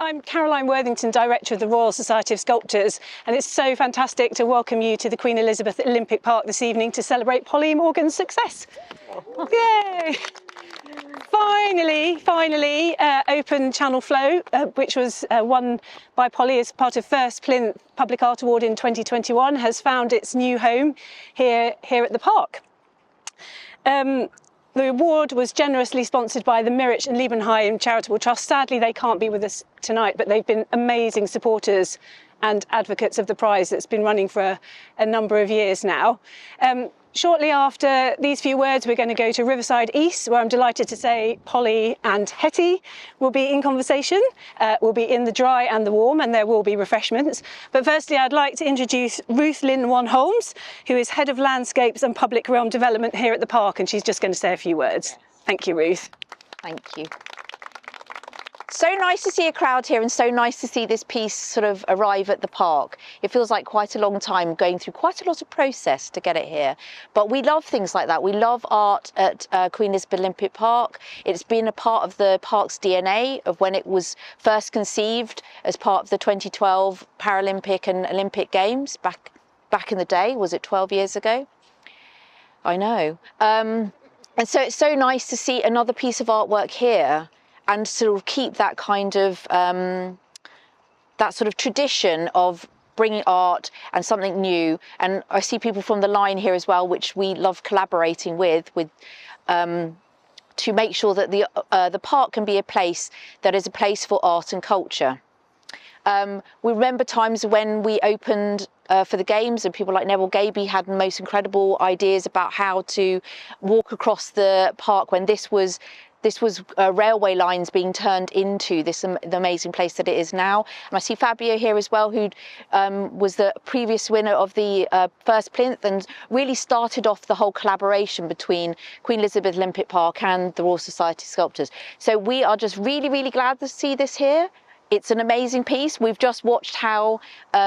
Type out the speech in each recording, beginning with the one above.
I'm Caroline Worthington, Director of the Royal Society of Sculptors, and it's so fantastic to welcome you to the Queen Elizabeth Olympic Park this evening to celebrate Polly Morgan's success. Yay! Finally, Open Channel Flow, which was won by Polly as part of First Plinth Public Art Award in 2021, has found its new home here at the park. The award was generously sponsored by the Mirich and Liebenheim Charitable Trust. Sadly, they can't be with us tonight, but they've been amazing supporters and advocates of the prize that's been running for a number of years now. Shortly after these few words, we're going to go to Riverside East, where I'm delighted to say Polly and Hetty will be in conversation. We'll be in the dry and the warm, and there will be refreshments. But firstly, I'd like to introduce Ruth Lynn Holmes, who is Head of Landscapes and Public Realm Development here at the park, and she's just going to say a few words. Thank you, Ruth. Thank you. So nice to see a crowd here and so nice to see this piece sort of arrive at the park. It feels like quite a long time going through quite a lot of process to get it here. But we love things like that. We love art at Queen Elizabeth Olympic Park. It's been a part of the park's DNA of when it was first conceived as part of the 2012 Paralympic and Olympic Games back in the day. Was it 12 years ago? I know. And so it's so nice to see another piece of artwork here and sort of keep that kind of, that sort of tradition of bringing art and something new. And I see people from the line here as well, which we love collaborating with to make sure that the park can be a place that is a place for art and culture. We remember times when we opened for the games and people like Neville Gaby had the most incredible ideas about how to walk across the park when this was railway lines being turned into the amazing place that it is now. And I see Fabio here as well, who was the previous winner of the First Plinth and really started off the whole collaboration between Queen Elizabeth Olympic Park and the Royal Society of Sculptors. So we are just really, really glad to see this here. It's an amazing piece. We've just watched how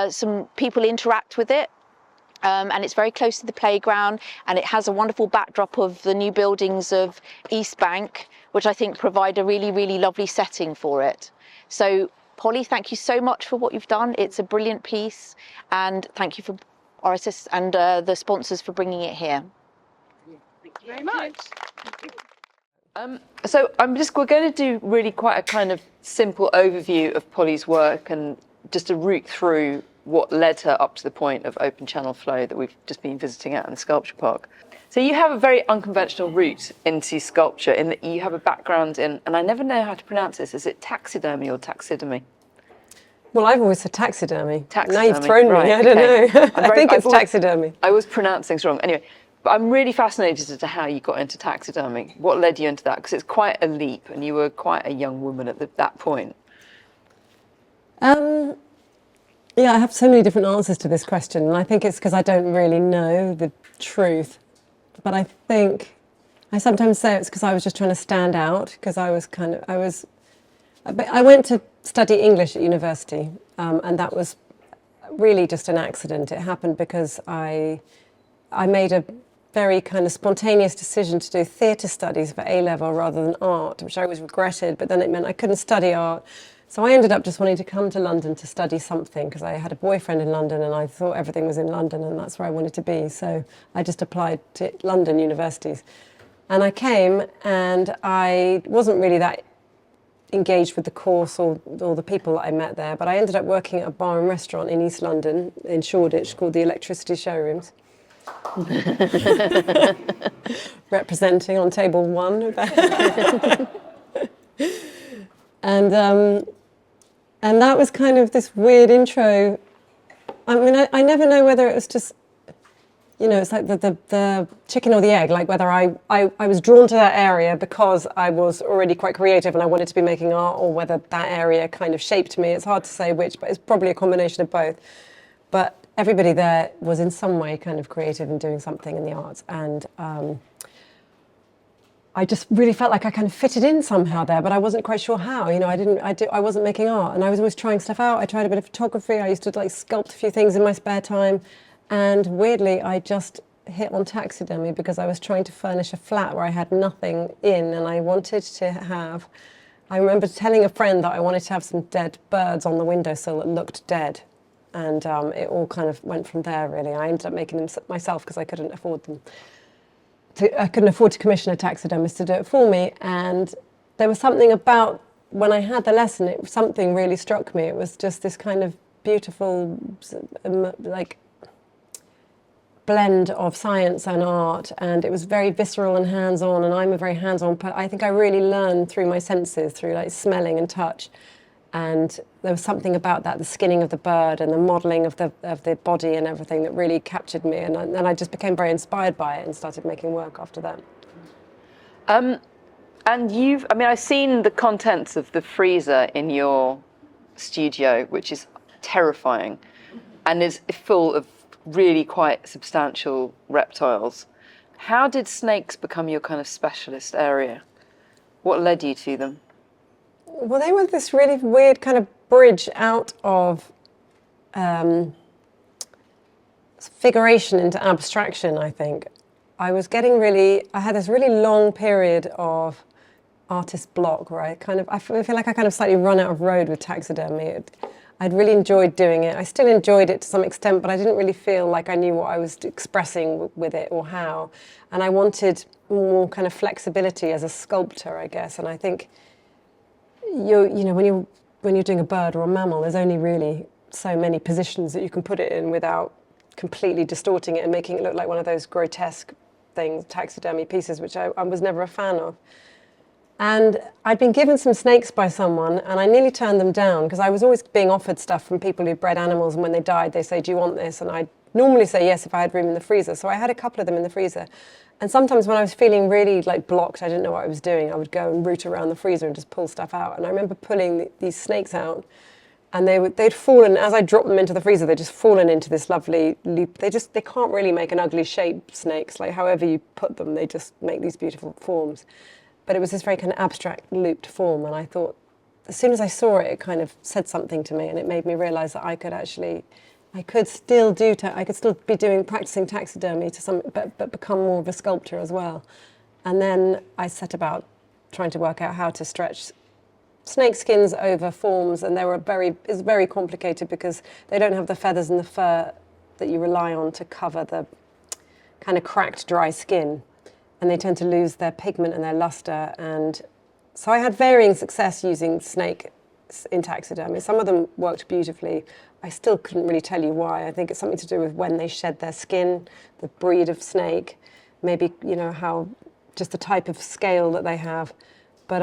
some people interact with it. And it's very close to the playground, and it has a wonderful backdrop of the new buildings of East Bank, which I think provide a really, really lovely setting for it. So, Polly, thank you so much for what you've done. It's a brilliant piece, and thank you for RSS and the sponsors for bringing it here. Thank you very much. So we're going to do really quite a kind of simple overview of Polly's work and just a route through what led her up to the point of Open Channel Flow that we've just been visiting at in the Sculpture Park. So you have a very unconventional route into sculpture in that you have a background in, and I never know how to pronounce this, is it taxidermy or taxidermy? Well, I've always said taxidermy. Taxidermy. Now you've thrown me, right, I don't know. I think it's taxidermy. I always pronounce things wrong. Anyway, but I'm really fascinated as to how you got into taxidermy. What led you into that? Because it's quite a leap and you were quite a young woman at that point. Yeah, I have so many different answers to this question, and I think it's because I don't really know the truth. But I think I sometimes say it's because I was just trying to stand out, because I went to study English at university, and that was really just an accident. It happened because I made a very kind of spontaneous decision to do theatre studies for A-level rather than art, which I always regretted, but then it meant I couldn't study art. So I ended up just wanting to come to London to study something because I had a boyfriend in London and I thought everything was in London and that's where I wanted to be. So I just applied to London universities. And I came and I wasn't really that engaged with the course or the people that I met there, but I ended up working at a bar and restaurant in East London, in Shoreditch, called the Electricity Showrooms. Representing on table 1. And that was kind of this weird intro. I mean, I never know whether it was just, you know, it's like the chicken or the egg, like whether I was drawn to that area because I was already quite creative and I wanted to be making art, or whether that area kind of shaped me. It's hard to say which, but it's probably a combination of both. But everybody there was in some way kind of creative and doing something in the arts. And I just really felt like I kind of fitted in somehow there, but I wasn't quite sure how. You know, I wasn't making art, and I was always trying stuff out. I tried a bit of photography. I used to like sculpt a few things in my spare time, and weirdly, I just hit on taxidermy because I was trying to furnish a flat where I had nothing in, and I wanted to have I remember telling a friend that I wanted to have some dead birds on the windowsill that looked dead. And it all kind of went from there, really. I ended up making them myself because I couldn't afford them. I couldn't afford to commission a taxidermist to do it for me. And there was something about when I had the lesson, something really struck me. It was just this kind of beautiful, like, blend of science and art, and it was very visceral and hands-on, and I'm a very hands-on person. I think I really learned through my senses, through like smelling and touch, and there was something about that, the skinning of the bird and the modelling of the body and everything that really captured me, and then I just became very inspired by it and started making work after that. And I've seen the contents of the freezer in your studio, which is terrifying and is full of really quite substantial reptiles. How did snakes become your kind of specialist area? What led you to them? Well, they were this really weird kind of bridge out of figuration into abstraction, I think. I had this really long period of artist block where I feel like I kind of slightly run out of road with taxidermy. I'd really enjoyed doing it. I still enjoyed it to some extent, but I didn't really feel like I knew what I was expressing with it or how. And I wanted more kind of flexibility as a sculptor, I guess. And I think when you're doing a bird or a mammal, there's only really so many positions that you can put it in without completely distorting it and making it look like one of those grotesque things, taxidermy pieces, which I was never a fan of. And I'd been given some snakes by someone, and I nearly turned them down because I was always being offered stuff from people who bred animals, and when they died, they say, "Do you want this?" And I'd normally say yes if I had room in the freezer. So I had a couple of them in the freezer. And sometimes when I was feeling really like blocked, I didn't know what I was doing, I would go and root around the freezer and just pull stuff out. And I remember pulling these snakes out, and they'd fallen, as I dropped them into the freezer, they'd just fallen into this lovely loop. They can't really make an ugly shape, snakes. Like however you put them, they just make these beautiful forms. But it was this very kind of abstract looped form, and I thought, as soon as I saw it, it kind of said something to me, and it made me realise that I could still be practicing taxidermy but become more of a sculptor as well. And then I set about trying to work out how to stretch snake skins over forms, and it's very complicated because they don't have the feathers and the fur that you rely on to cover the kind of cracked, dry skin. And they tend to lose their pigment and their luster. And so I had varying success using snake in taxidermy. Some of them worked beautifully. I still couldn't really tell you why. I think it's something to do with when they shed their skin, the breed of snake, maybe, how, just the type of scale that they have. But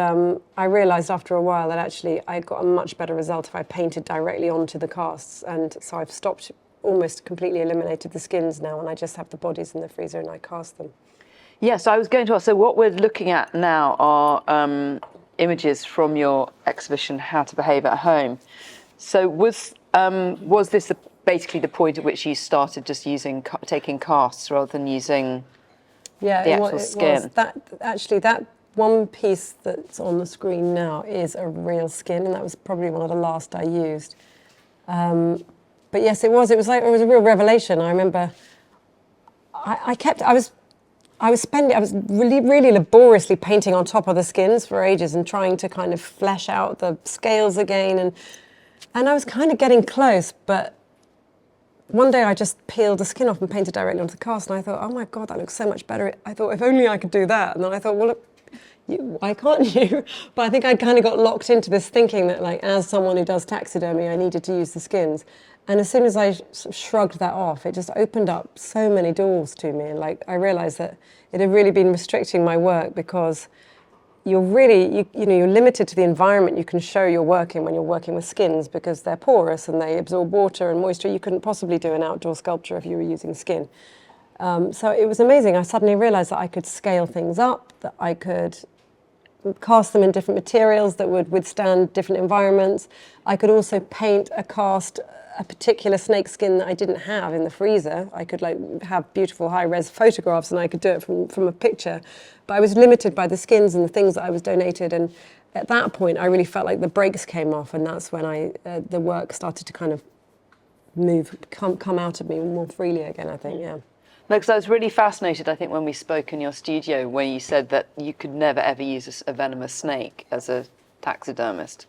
I realised after a while that actually I got a much better result if I painted directly onto the casts. And so I've stopped, almost completely eliminated the skins now, and I just have the bodies in the freezer and I cast them. Yes, I was going to ask, so what we're looking at now are images from your exhibition, How to Behave at Home. So was this basically the point at which you started just taking casts rather than using the actual skin? That one piece that's on the screen now is a real skin, and that was probably one of the last I used. But yes, it was a real revelation. I remember I was really, really laboriously painting on top of the skins for ages and trying to kind of flesh out the scales again. And I was kind of getting close, but one day I just peeled the skin off and painted directly onto the cast, and I thought, oh my God, that looks so much better. I thought, if only I could do that. And then I thought, well, look, why can't you? But I think I kind of got locked into this thinking that, like, as someone who does taxidermy, I needed to use the skins. And as soon as I sort of shrugged that off, it just opened up so many doors to me. And like, I realised that it had really been restricting my work because you're limited to the environment you can show your work in when you're working with skins because they're porous and they absorb water and moisture. You couldn't possibly do an outdoor sculpture if you were using skin. So it was amazing. I suddenly realised that I could scale things up, that I could cast them in different materials that would withstand different environments. I could also paint a particular snake skin that I didn't have in the freezer. I could have beautiful high-res photographs and I could do it from a picture. But I was limited by the skins and the things that I was donated. And at that point, I really felt like the brakes came off, and that's when the work started to kind of come out of me more freely again, I think, yeah. No, because I was really fascinated, I think, when we spoke in your studio, where you said that you could never, ever use a venomous snake as a taxidermist.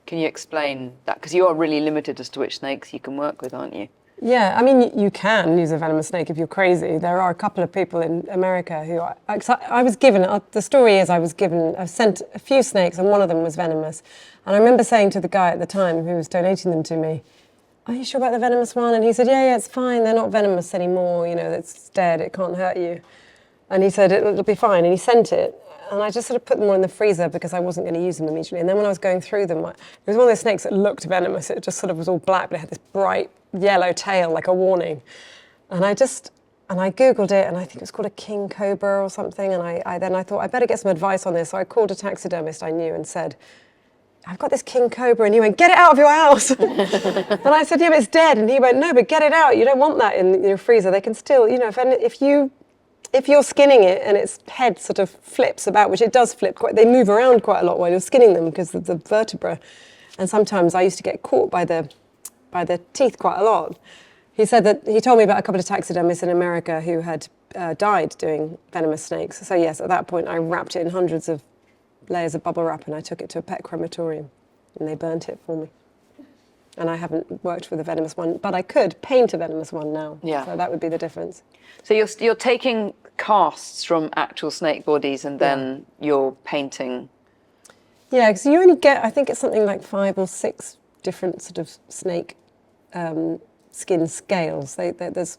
Can you explain that? Because you are really limited as to which snakes you can work with, aren't you? Yeah, I mean, you can use a venomous snake if you're crazy. There are a couple of people in America who I was given, the story is I was sent a few snakes and one of them was venomous. And I remember saying to the guy at the time who was donating them to me, "Are you sure about the venomous one?" And he said, yeah, it's fine. They're not venomous anymore. You know, it's dead. It can't hurt you. And he said, it'll be fine. And he sent it. And I just sort of put them all in the freezer because I wasn't going to use them immediately. And then when I was going through them, it was one of those snakes that looked venomous. It just sort of was all black, but it had this bright yellow tail, like a warning. And I Googled it, and I think it was called a king cobra or something. And I thought, I better get some advice on this. So I called a taxidermist I knew and said, "I've got this king cobra." And he went, "Get it out of your house." And I said, "Yeah, but it's dead." And he went, "No, but get it out. You don't want that in your freezer. They can still, you know, if you're skinning it and its head sort of flips about, which it does flip, they move around quite a lot while you're skinning them because of the vertebra. And sometimes I used to get caught by the teeth quite a lot." He said that he told me about a couple of taxidermists in America who had died doing venomous snakes. So yes, at that point I wrapped it in hundreds of layers of bubble wrap and I took it to a pet crematorium and they burnt it for me. And I haven't worked with a venomous one, but I could paint a venomous one now. Yeah. So that would be the difference. So you're taking casts from actual snake bodies and then you're painting. Yeah, because you only get, I think it's something like 5 or 6 different sort of snake skin scales. There's,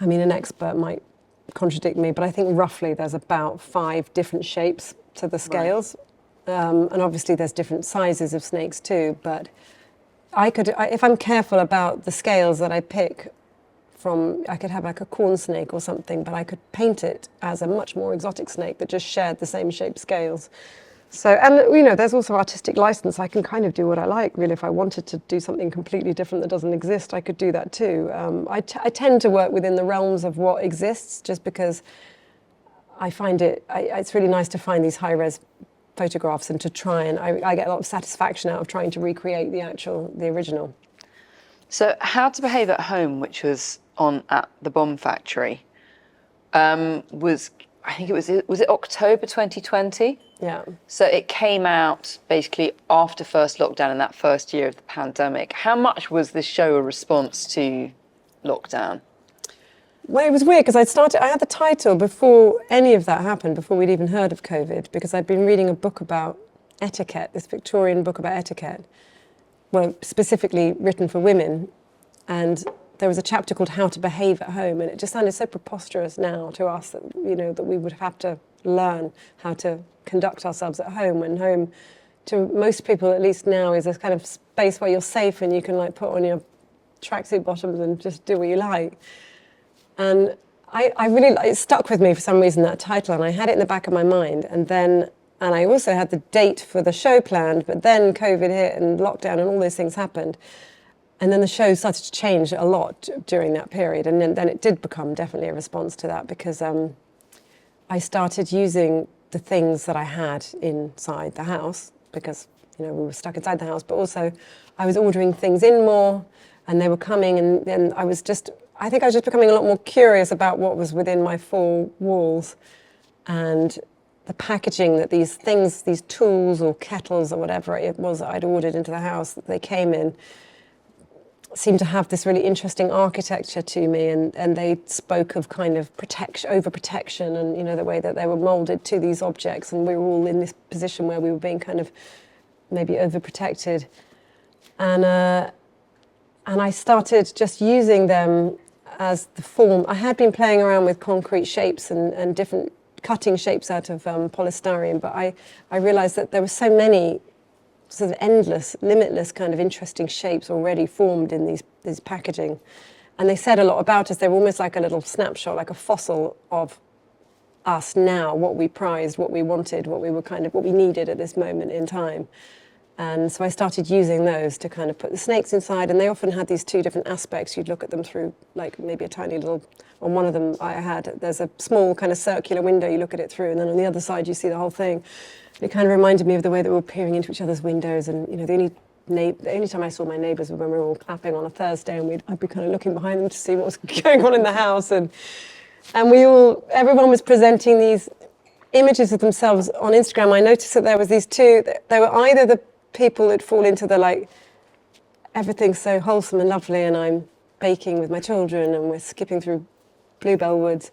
I mean, an expert might contradict me, but I think roughly there's about 5 different shapes to the scales. Right. And obviously there's different sizes of snakes too, but if I'm careful about the scales that I pick from, I could have like a corn snake or something, but I could paint it as a much more exotic snake that just shared the same shape scales. So, and you know, there's also artistic license. I can kind of do what I like, really. If I wanted to do something completely different that doesn't exist, I could do that too. I tend to work within the realms of what exists, just because I find it's really nice to find these high-res photographs and to try and I get a lot of satisfaction out of trying to recreate the original. So How to Behave at Home, which was on at the Bomb Factory, was it October 2020? Yeah. So it came out basically after first lockdown in that first year of the pandemic. How much was this show a response to lockdown? Well, it was weird because I had the title before any of that happened, before we'd even heard of COVID, because I'd been reading a book about etiquette, this Victorian book about etiquette, well, specifically written for women. And there was a chapter called How to Behave at Home, and it just sounded so preposterous now to us that, you know, that we would have to learn how to conduct ourselves at home, when home, to most people at least now, is a kind of space where you're safe and you can like put on your tracksuit bottoms and just do what you like. And it stuck with me for some reason, that title, and I had it in the back of my mind. And I also had the date for the show planned, but then COVID hit and lockdown and all those things happened. And then the show started to change a lot during that period. And then it did become definitely a response to that, because I started using the things that I had inside the house, because, you know, we were stuck inside the house, but also I was ordering things in more and they were coming, and then I think I was just becoming a lot more curious about what was within my 4 walls, and the packaging that these things, these tools or kettles or whatever it was that I'd ordered into the house that they came in, seemed to have this really interesting architecture to me, and they spoke of kind of overprotection, and, you know, the way that they were molded to these objects, and we were all in this position where we were being kind of maybe overprotected. And I started just using them as the form. I had been playing around with concrete shapes and different cutting shapes out of polystyrene, but I realized that there were so many sort of endless, limitless kind of interesting shapes already formed in these packaging. And they said a lot about us. They were almost like a little snapshot, like a fossil of us now, what we prized, what we wanted, what we needed at this moment in time. And so I started using those to kind of put the snakes inside, and they often had these 2 different aspects. You'd look at them through like maybe a tiny little, on one of them there's a small kind of circular window you look at it through, and then on the other side you see the whole thing. It kind of reminded me of the way that we were peering into each other's windows, and, you know, the only time I saw my neighbours was when we were all clapping on a Thursday, and I'd be kind of looking behind them to see what was going on in the house, and everyone was presenting these images of themselves on Instagram, I noticed that there was these two, they were either the people that fall into the like, everything's so wholesome and lovely and I'm baking with my children and we're skipping through bluebell woods.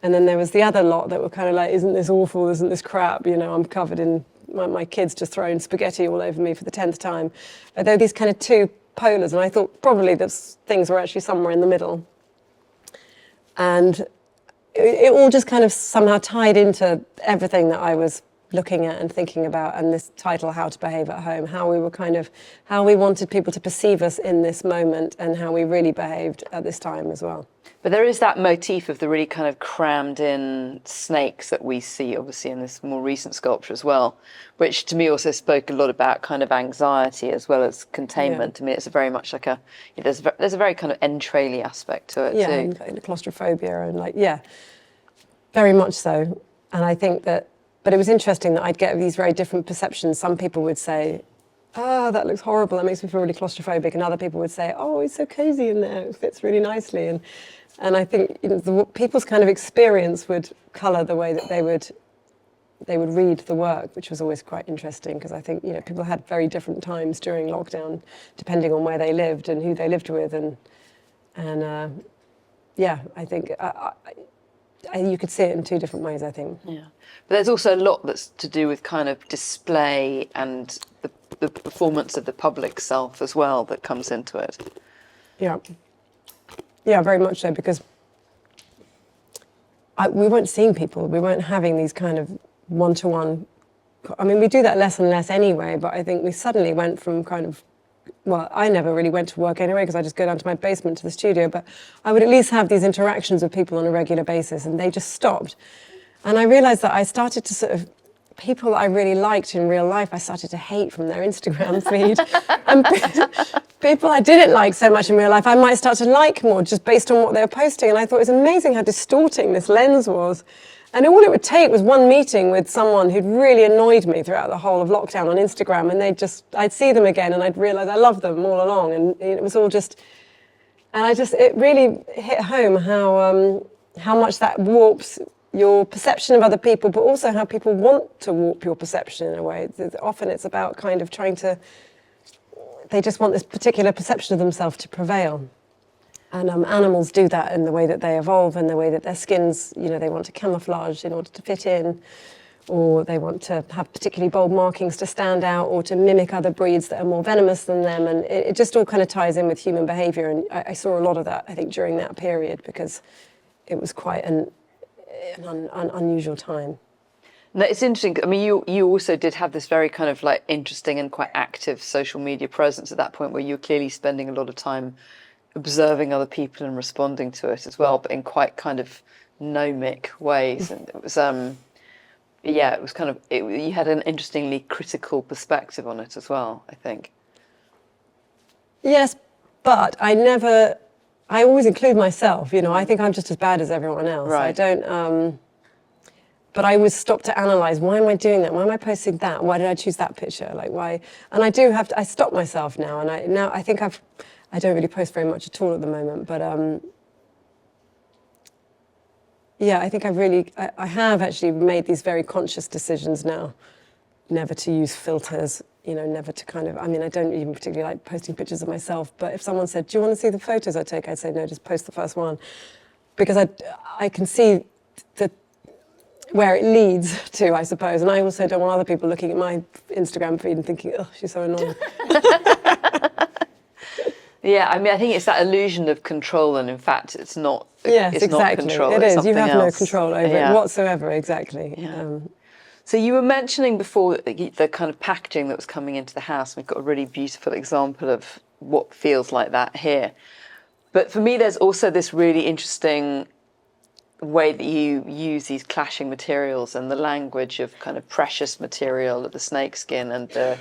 And then there was the other lot that were kind of like, isn't this awful, isn't this crap, you know, I'm covered in, my kids just throwing spaghetti all over me for the 10th time. There were these kind of two polars, and I thought probably those things were actually somewhere in the middle. And it all just kind of somehow tied into everything that I was looking at and thinking about, and this title, How to Behave at Home, how we wanted people to perceive us in this moment and how we really behaved at this time as well. But there is that motif of the really kind of crammed in snakes that we see obviously in this more recent sculpture as well, which to me also spoke a lot about kind of anxiety as well as containment. To me, it's very much like there's a very kind of entraily aspect to it too. Yeah, and claustrophobia and very much so. And I think that, but it was interesting that I'd get these very different perceptions. Some people would say, oh, that looks horrible, that makes me feel really claustrophobic. And other people would say, oh, it's so cozy in there, it fits really nicely. And I think people's kind of experience would colour the way that they would read the work, which was always quite interesting, because I think people had very different times during lockdown, depending on where they lived and who they lived with, and I think you could see it in two different ways, I think. Yeah, but there's also a lot that's to do with kind of display and the performance of the public self as well that comes into it. Yeah, very much so, because we weren't seeing people. We weren't having these kind of one-to-one. I mean, we do that less and less anyway, but I think we suddenly went from kind of, well, I never really went to work anyway because I just go down to my basement to the studio, but I would at least have these interactions with people on a regular basis, and they just stopped. And I realised that I started to sort of, people that I really liked in real life, I started to hate from their Instagram feed. And people I didn't like so much in real life, I might start to like more just based on what they were posting. And I thought it was amazing how distorting this lens was. And all it would take was one meeting with someone who'd really annoyed me throughout the whole of lockdown on Instagram, and I'd see them again and I'd realise I loved them all along. And it was all just, and it really hit home how much that warps your perception of other people, but also how people want to warp your perception in a way. Often it's about kind of they just want this particular perception of themselves to prevail. And animals do that in the way that they evolve and the way that their skins, they want to camouflage in order to fit in, or they want to have particularly bold markings to stand out, or to mimic other breeds that are more venomous than them. And it just all kind of ties in with human behaviour. And I saw a lot of that, I think, during that period, because it was quite an unusual time. No, it's interesting. I mean, you also did have this very kind of like interesting and quite active social media presence at that point, where you were clearly spending a lot of time observing other people and responding to it as well, but in quite kind of gnomic ways. And it was, it was kind of, you had an interestingly critical perspective on it as well, I think. Yes, but I always include myself, I think I'm just as bad as everyone else. Right. I don't, but I always stop to analyse, why am I doing that? Why am I posting that? Why did I choose that picture? Like, why? And I stop myself now, and I think I don't really post very much at all at the moment, but I think I have actually made these very conscious decisions now, never to use filters, never to kind of, I mean, I don't even particularly like posting pictures of myself, but if someone said, do you want to see the photos I take? I'd say, no, just post the first one. Because I can see where it leads to, I suppose. And I also don't want other people looking at my Instagram feed and thinking, oh, she's so annoying. Yeah, I mean, I think it's that illusion of control, and in fact, it's not. Yes, it's exactly. Not control. It it's is. You have something no else. control over it whatsoever. Exactly. Yeah. So you were mentioning before the kind of packaging that was coming into the house. We've got a really beautiful example of what feels like that here. But for me, there's also this really interesting way that you use these clashing materials and the language of kind of precious material of the snakeskin and the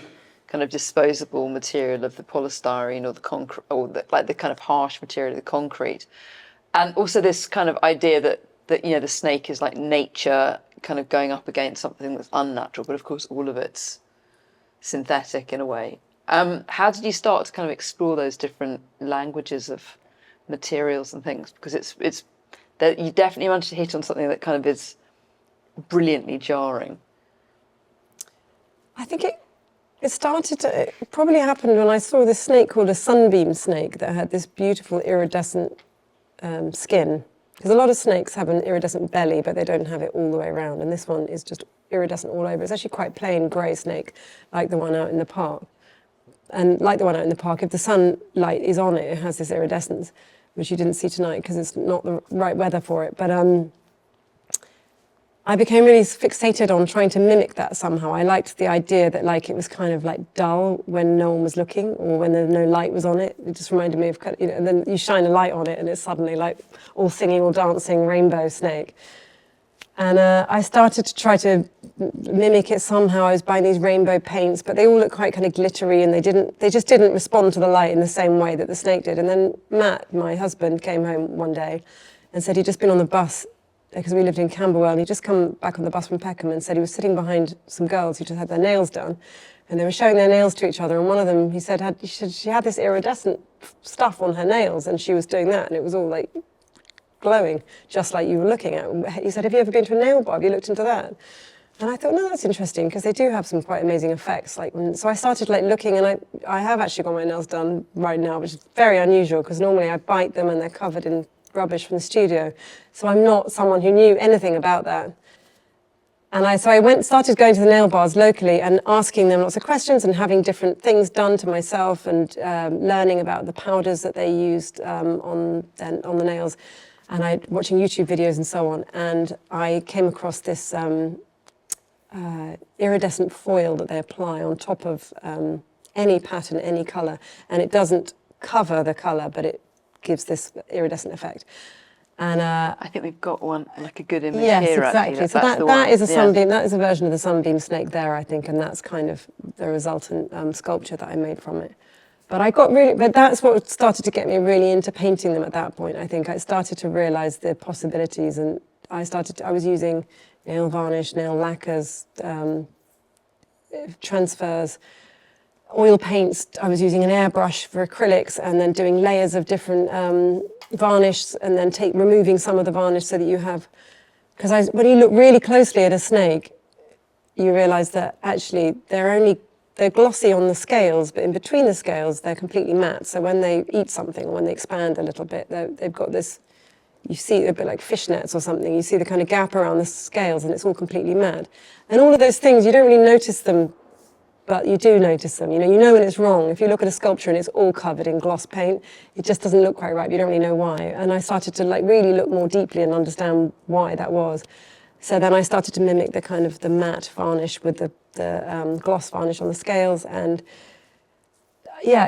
kind of disposable material of the polystyrene or the concrete, or the kind of harsh material of the concrete. And also this kind of idea that the snake is like nature kind of going up against something that's unnatural, but of course all of it's synthetic in a way. How did you start to kind of explore those different languages of materials and things? Because it's that you definitely managed to hit on something that kind of is brilliantly jarring? I think it probably happened when I saw this snake called a sunbeam snake that had this beautiful iridescent skin. Because a lot of snakes have an iridescent belly, but they don't have it all the way around. And this one is just iridescent all over. It's actually quite plain grey snake, like the one out in the park. And like the one out in the park, if the sunlight is on it, it has this iridescence, which you didn't see tonight because it's not the right weather for it. But I became really fixated on trying to mimic that somehow. I liked the idea that like it was kind of like dull when no one was looking or when no light was on it. It just reminded me of, you know, and then you shine a light on it and it's suddenly like all singing, all dancing rainbow snake. And I started to try to mimic it somehow. I was buying these rainbow paints, but they all look quite kind of glittery and they just didn't respond to the light in the same way that the snake did. And then Matt, my husband, came home one day and said he'd just been on the bus because we lived in Camberwell, and he'd just come back on the bus from Peckham and said he was sitting behind some girls who just had their nails done, and they were showing their nails to each other, and one of them, he said, she had this iridescent stuff on her nails, and she was doing that, and it was all like glowing, just like you were looking at. He said, have you ever been to a nail bar? Have you looked into that? And I thought, no, that's interesting, because they do have some quite amazing effects. So I started like looking, and I have actually got my nails done right now, which is very unusual, because normally I bite them and they're covered in rubbish from the studio. So I'm not someone who knew anything about that. And I started going to the nail bars locally and asking them lots of questions and having different things done to myself and learning about the powders that they used on the nails, and watching YouTube videos and so on. And I came across this iridescent foil that they apply on top of any pattern, any colour, and it doesn't cover the colour, but it gives this iridescent effect. And I think we've got one, like a good image yes, here. exactly. Actually. So that is a sunbeam. That is a version of the sunbeam snake there, I think, and that's kind of the resultant sculpture that I made from it. But that's what started to get me really into painting them at that point. I think I started to realise the possibilities, and I was using nail varnish, nail lacquers, transfers, oil paints. I was using an airbrush for acrylics and then doing layers of different varnish and then removing some of the varnish so that you have, because when you look really closely at a snake, you realise that actually they're glossy on the scales, but in between the scales they're completely matte. So when they eat something or when they expand a little bit, they've got this, you see a bit like fishnets or something, you see the kind of gap around the scales and it's all completely matte. And all of those things, you don't really notice them, but you do notice them. You know when it's wrong. If you look at a sculpture and it's all covered in gloss paint, it just doesn't look quite right. You don't really know why. And I started to like really look more deeply and understand why that was. So then I started to mimic the kind of the matte varnish with the gloss varnish on the scales, and yeah,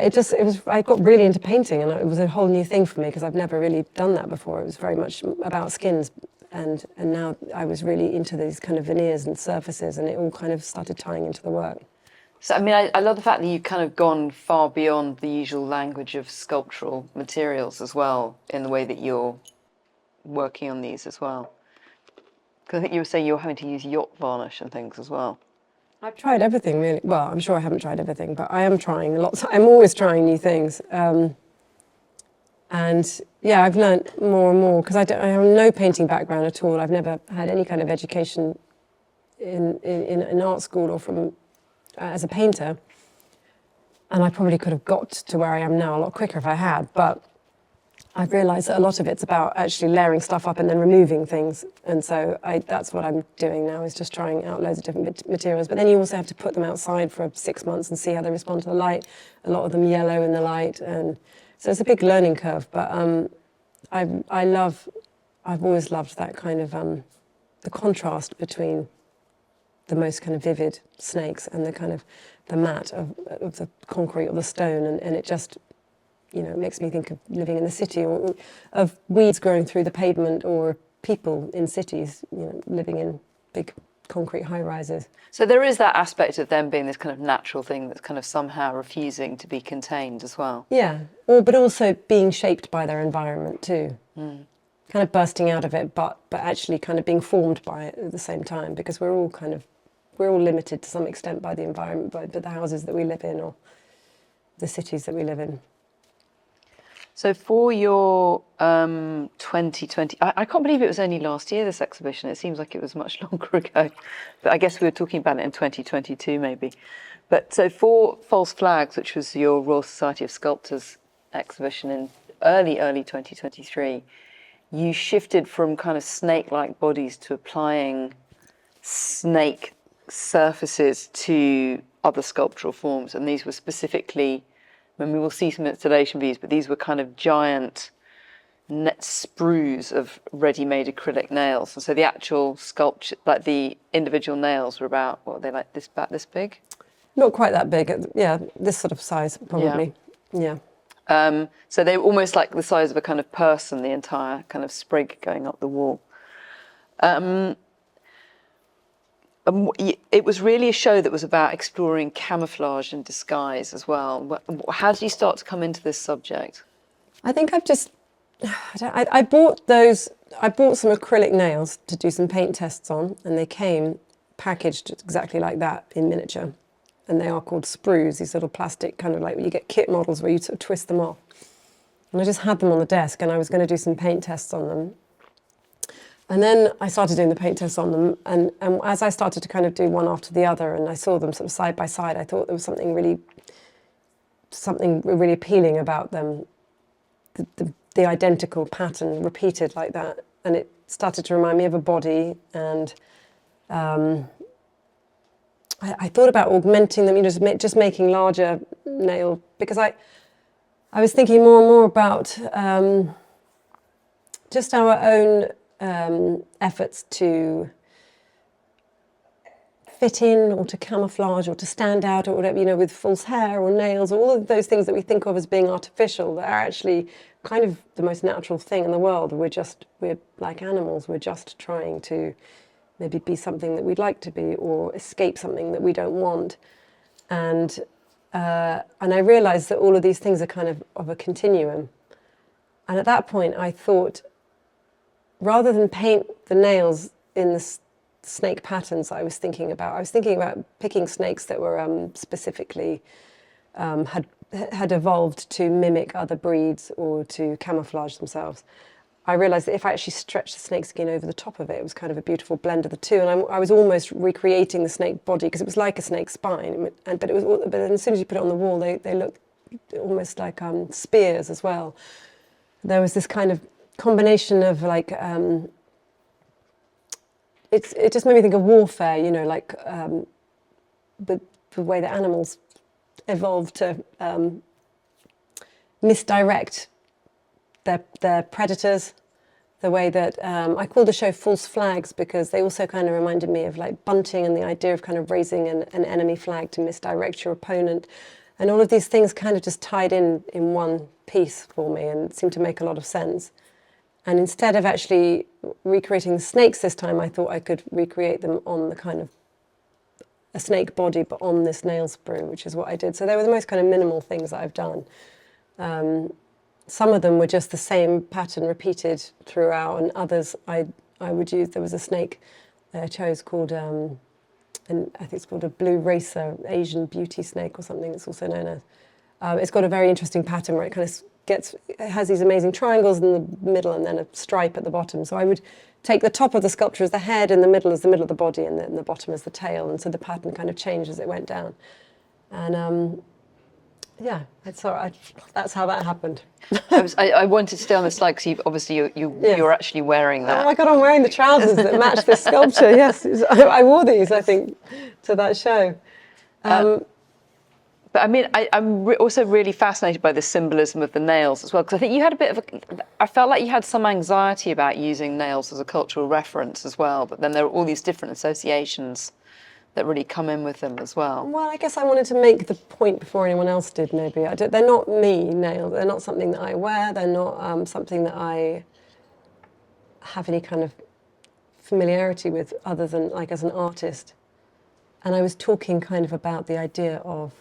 I got really into painting, and it was a whole new thing for me because I've never really done that before. It was very much about skins, and now I was really into these kind of veneers and surfaces, and it all kind of started tying into the work. So, I mean, I love the fact that you've kind of gone far beyond the usual language of sculptural materials as well, in the way that you're working on these as well. Because I think you were saying you're having to use yacht varnish and things as well. I've tried everything, really. Well, I'm sure I haven't tried everything, but I am trying lots. I'm always trying new things. And yeah, I've learned more and more, because I have no painting background at all. I've never had any kind of education in art school or from as a painter, and I probably could have got to where I am now a lot quicker if I had, but I've realised that a lot of it's about actually layering stuff up and then removing things, and so that's what I'm doing now, is just trying out loads of different materials. But then you also have to put them outside for 6 months and see how they respond to the light. A lot of them yellow in the light, and so it's a big learning curve, but I've always loved that kind of the contrast between the most kind of vivid snakes and the kind of the matte of the concrete or the stone, and it just, it makes me think of living in the city, or of weeds growing through the pavement, or people in cities, living in big concrete high-rises. So there is that aspect of them being this kind of natural thing that's kind of somehow refusing to be contained as well. Yeah, but also being shaped by their environment too. Mm. Kind of bursting out of it, but actually kind of being formed by it at the same time, because we're all limited to some extent by the environment, by the houses that we live in or the cities that we live in. So for your 2020, I can't believe it was only last year, this exhibition. It seems like it was much longer ago. But I guess we were talking about it in 2022 maybe. But so for False Flags, which was your Royal Society of Sculptors exhibition in early 2023, you shifted from kind of snake-like bodies to applying snake surfaces to other sculptural forms. And these were specifically, I mean, we will see some installation views, but these were kind of giant net sprues of ready-made acrylic nails. And so the actual sculpture, like the individual nails were about, what were they, like this, about this big? Not quite that big. Yeah, this sort of size, probably. Yeah. So they were almost like the size of a kind of person, the entire kind of sprig going up the wall. It was really a show that was about exploring camouflage and disguise as well. How did you start to come into this subject? I think I bought some acrylic nails to do some paint tests on, and they came packaged exactly like that in miniature. And they are called sprues, these little plastic kind of like, you get kit models where you sort of twist them off. And I just had them on the desk, and I was going to do some paint tests on them. And then I started doing the paint tests on them, and as I started to kind of do one after the other, and I saw them sort of side by side, I thought there was something really appealing about them, the identical pattern repeated like that. And it started to remind me of a body, and I thought about augmenting them, just making larger nail, because I was thinking more and more about just our own efforts to fit in or to camouflage or to stand out or whatever, with false hair or nails, or all of those things that we think of as being artificial that are actually kind of the most natural thing in the world. We're like animals, we're just trying to maybe be something that we'd like to be or escape something that we don't want. And I realized that all of these things are kind of a continuum. And at that point I thought, rather than paint the nails in the snake patterns I was thinking about picking snakes that were specifically had evolved to mimic other breeds or to camouflage themselves. I realised that if I actually stretched the snake skin over the top of it, it was kind of a beautiful blend of the two. And I was almost recreating the snake body, because it was like a snake spine. But as soon as you put it on the wall, they looked almost like spears as well. There was this kind of combination of like, it just made me think of warfare, like the way that animals evolved to misdirect their predators, the way that I call the show False Flags, because they also kind of reminded me of like bunting and the idea of kind of raising an enemy flag to misdirect your opponent. And all of these things kind of just tied in one piece for me and seemed to make a lot of sense. And instead of actually recreating the snakes this time, I thought I could recreate them on the kind of a snake body, but on this nail sprue, which is what I did. So they were the most kind of minimal things that I've done. Some of them were just the same pattern repeated throughout, and others I would use. There was a snake I chose called, and I think it's called a blue racer, Asian beauty snake or something. It's also known as. It's got a very interesting pattern where it kind of it has these amazing triangles in the middle and then a stripe at the bottom. So I would take the top of the sculpture as the head, and the middle as the middle of the body, and then the bottom as the tail, and so the pattern kind of changed as it went down. And yeah, that's how that happened. I wanted to stay on the slide because obviously you're actually wearing that. Oh my God, I'm wearing the trousers that match this sculpture. Yes, I wore these, I think, to that show. But I mean, I'm also really fascinated by the symbolism of the nails as well, because I think you had a bit of I felt like you had some anxiety about using nails as a cultural reference as well, but then there are all these different associations that really come in with them as well. Well, I guess I wanted to make the point before anyone else did, maybe. They're not me, nails. They're not something that I wear. They're not something that I have any kind of familiarity with other than like as an artist. And I was talking kind of about the idea of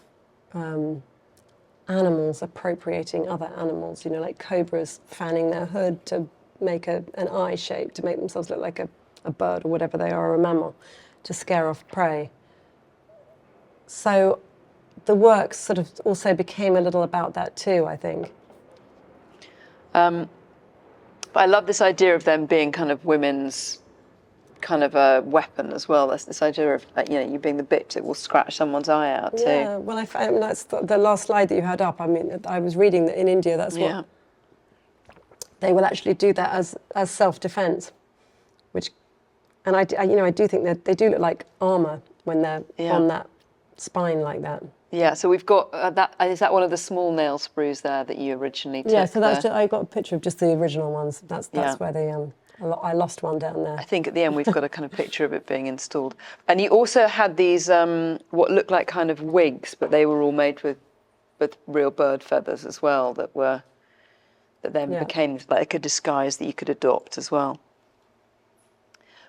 animals appropriating other animals, like cobras fanning their hood to make an eye shape, to make themselves look like a bird or whatever they are, or a mammal, to scare off prey. So the work sort of also became a little about that too, I think. But I love this idea of them being kind of women's kind of a weapon as well. That's this idea of, you know, you being the bitch that will scratch someone's eye out too. Yeah, well, I found that's the last slide that you had up. I mean, I was reading that in India, that's what they will actually do that as self-defense, which, and I do think that they do look like armor when they're on that spine like that. Yeah, so we've got that. Is that one of the small nail sprues there that you originally took? Yeah, so that's I got a picture of just the original ones. That's where they I lost one down there. I think at the end we've got a kind of picture of it being installed. And you also had these what looked like kind of wigs, but they were all made with real bird feathers as well. That then became like a disguise that you could adopt as well.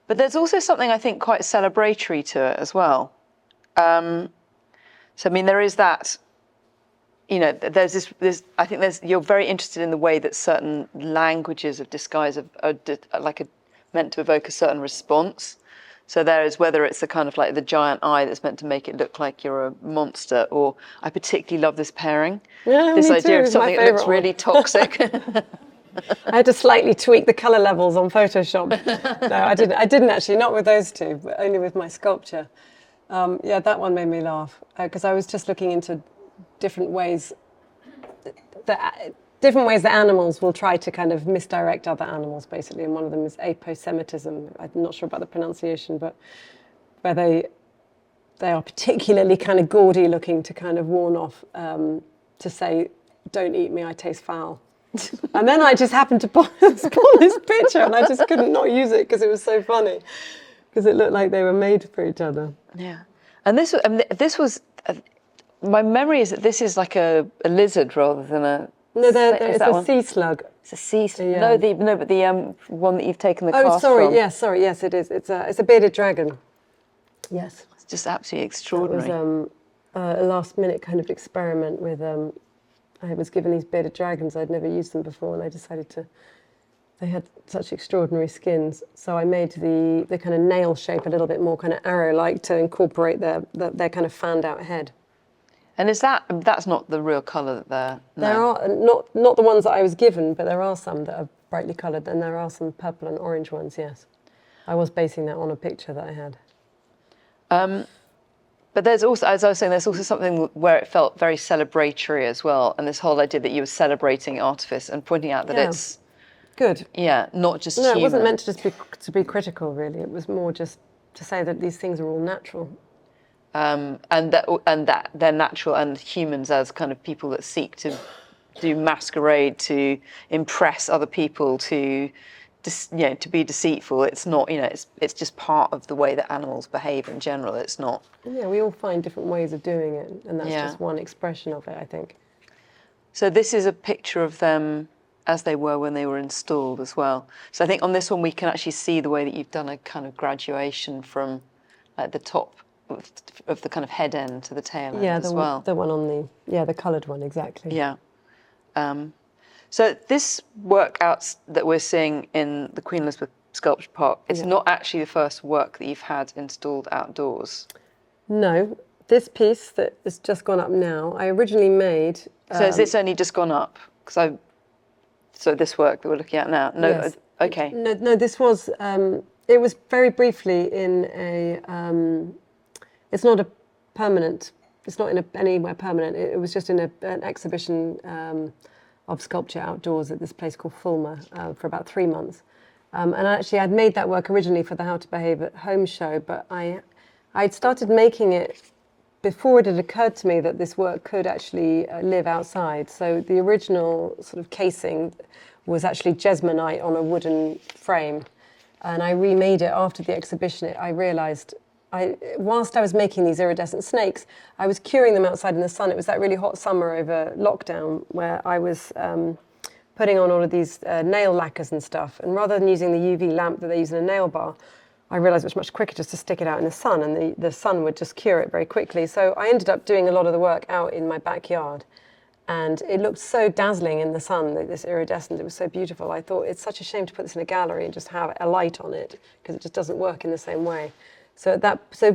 But there's also something I think quite celebratory to it as well. So I mean, there is that. You know, there's this. I think you're very interested in the way that certain languages of disguise are meant to evoke a certain response. So there is whether it's the kind of like the giant eye that's meant to make it look like you're a monster, or I particularly love this pairing. Yeah, this me idea too. of something that looks really toxic. I had to slightly tweak the colour levels on Photoshop. No, I didn't actually, not with those two, but only with my sculpture. Yeah, that one made me laugh because I was just looking into different ways that animals will try to kind of misdirect other animals, basically, and one of them is aposematism. I'm not sure about the pronunciation, but where they are particularly kind of gaudy looking to kind of warn off to say, "Don't eat me, I taste foul." And then I just happened to pull this picture, and I just couldn't not use it because it was so funny, because it looked like they were made for each other. Yeah, and this was. My memory is that this is like a lizard rather than a. No, it's a sea slug. It's a sea slug. Yeah. No, but the one that you've taken the cast sorry, from. yes, it is. It's a bearded dragon. Yes. It's just absolutely extraordinary. It was a last-minute kind of experiment with. I was given these bearded dragons. I'd never used them before, and I decided to. They had such extraordinary skins, so I made the kind of nail shape a little bit more kind of arrow-like to incorporate their kind of fanned-out head. And that's not the real colour that they're... No. There are, not the ones that I was given, but there are some that are brightly coloured, and there are some purple and orange ones, yes. I was basing that on a picture that I had. But there's also, as I was saying, there's also something where it felt very celebratory as well, and this whole idea that you were celebrating artifice and pointing out that it's... Good. Yeah, not just No, human. it wasn't meant to just be critical, really. It was more just to say that these things are all natural. And that they're natural, and humans as kind of people that seek to do masquerade, to impress other people, to be deceitful. It's not, it's just part of the way that animals behave in general. It's not. Yeah, we all find different ways of doing it, and that's just one expression of it, I think. So this is a picture of them as they were when they were installed as well. So I think on this one we can actually see the way that you've done a kind of graduation from like the top of the kind of head end to the tail end as well. The one on the coloured one, exactly. Yeah. So this workout that we're seeing in the Queen Elizabeth Sculpture Park, it's not actually the first work that you've had installed outdoors. No, this piece that has just gone up now, I originally made... So has this only just gone up? So this work that we're looking at now? No, yes. Okay. No, this was... it was very briefly in a... it's not a permanent... It's not anywhere permanent. It was just in an exhibition of sculpture outdoors at this place called Fulmer for about 3 months. And actually, I'd made that work originally for the How to Behave at Home show, but I'd started making it before it had occurred to me that this work could actually live outside. So the original sort of casing was actually jesmonite on a wooden frame. And I remade it after the exhibition. I realised, whilst I was making these iridescent snakes, I was curing them outside in the sun. It was that really hot summer over lockdown where I was putting on all of these nail lacquers and stuff. And rather than using the UV lamp that they use in a nail bar, I realised it was much quicker just to stick it out in the sun, and the sun would just cure it very quickly. So I ended up doing a lot of the work out in my backyard. And it looked so dazzling in the sun, this iridescent. It was so beautiful. I thought it's such a shame to put this in a gallery and just have a light on it, because it just doesn't work in the same way. So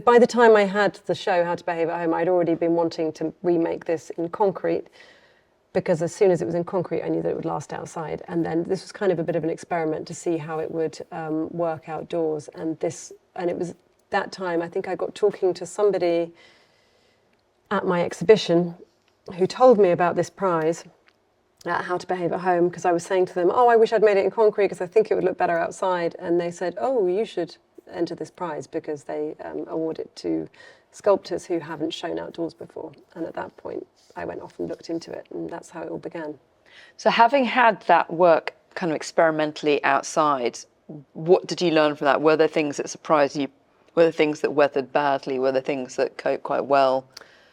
by the time I had the show How to Behave at Home, I'd already been wanting to remake this in concrete. because as soon as it was in concrete, I knew that it would last outside. And then this was kind of a bit of an experiment to see how it would work outdoors. And it was that time, I think I got talking to somebody at my exhibition who told me about this prize, How to Behave at Home, because I was saying to them, oh, I wish I'd made it in concrete because I think it would look better outside. And they said, oh, you should enter this prize because they award it to sculptors who haven't shown outdoors before. And at that point, I went off and looked into it, and that's how it all began. So having had that work kind of experimentally outside, what did you learn from that? Were there things that surprised you? Were there things that weathered badly? Were there things that coped quite well?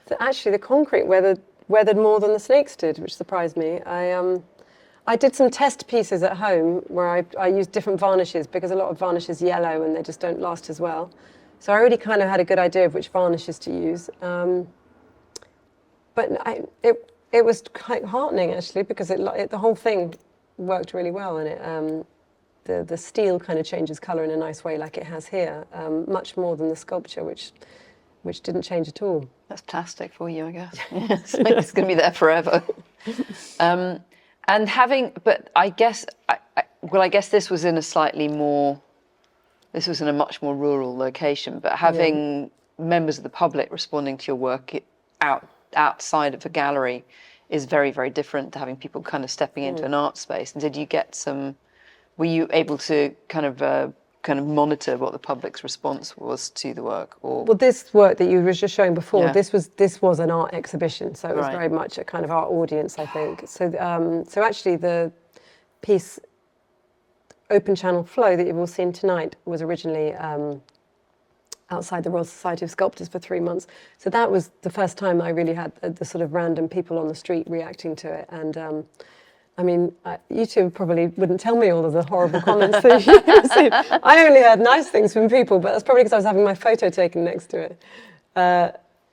So actually, the concrete weathered more than the snakes did, which surprised me. I did some test pieces at home where I used different varnishes because a lot of varnish is yellow and they just don't last as well. So I already kind of had a good idea of which varnishes to use. But it was quite heartening actually because the whole thing worked really well, and the steel kind of changes colour in a nice way, like it has here, much more than the sculpture, which didn't change at all. That's plastic for you, I guess. It's going to be there forever. But I guess, I guess this was in a much more rural location, but having members of the public responding to your work outside of a gallery is very, very different to having people kind of stepping into an art space. And were you able to kind of monitor what the public's response was to the work? Or well, this work that you were just showing before, Yeah. this was an art exhibition, so it was Right. very much a kind of art audience, I think. So actually the piece Open Channel Flow that you've all seen tonight was originally outside the Royal Society of Sculptors for 3 months. So that was the first time I really had the sort of random people on the street reacting to it. And I mean, you two probably wouldn't tell me all of the horrible comments that you've seen. I only heard nice things from people, but that's probably because I was having my photo taken next to it.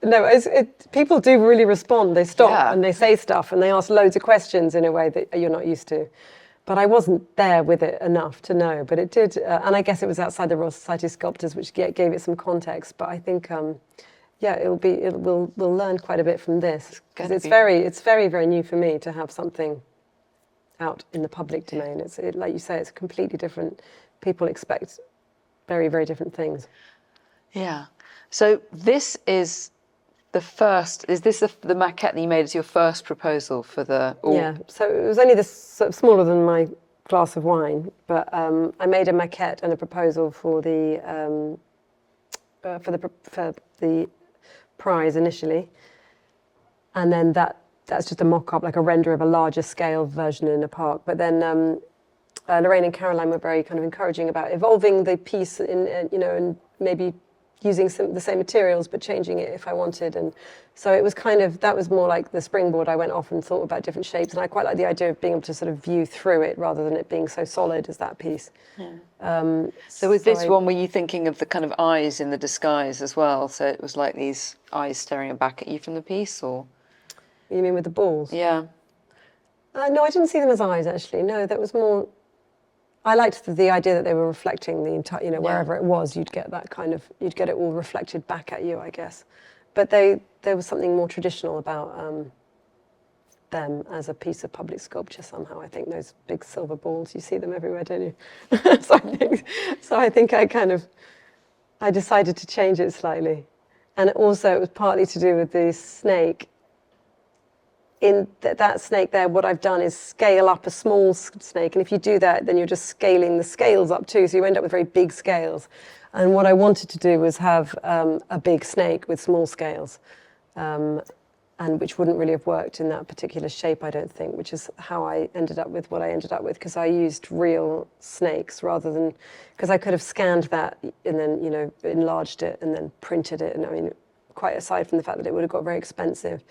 No, people do really respond. They stop and they say stuff and they ask loads of questions in a way that you're not used to. But I wasn't there with it enough to know. But it did, and I guess it was outside the Royal Society of Sculptors, which gave it some context. But I think, we'll learn quite a bit from this because it's very, very new for me to have something out in the public domain. Like you say, it's completely different. People expect very, very different things. Yeah. So this is the first. Is this the maquette that you made as your first proposal for the? Yeah. So it was only this sort of smaller than my glass of wine, but I made a maquette and a proposal for the prize initially, and then that's just a mock-up, like a render of a larger scale version in a park. But then Lorraine and Caroline were very kind of encouraging about evolving the piece and maybe using the same materials but changing it if I wanted. And so it was that was more like the springboard. I went off and thought about different shapes, and I quite like the idea of being able to sort of view through it rather than it being so solid as that piece. Yeah. So with this one, were you thinking of the kind of eyes in the disguise as well? So it was like these eyes staring back at you from the piece, or? You mean with the balls? Yeah. No, I didn't see them as eyes, actually. No, that was more... I liked the idea that they were reflecting the entire, wherever it was, you'd get it all reflected back at you, I guess. But there was something more traditional about them as a piece of public sculpture somehow. I think those big silver balls, you see them everywhere, don't you? so I think I decided to change it slightly. And also it was partly to do with the snake. In that snake there, what I've done is scale up a small snake. And if you do that, then you're just scaling the scales up too. So you end up with very big scales. And what I wanted to do was have a big snake with small scales, and which wouldn't really have worked in that particular shape, I don't think, which is how I ended up with what I ended up with, because I used real snakes rather than, because I could have scanned that and then, enlarged it and then printed it. And I mean, quite aside from the fact that it would have got very expensive,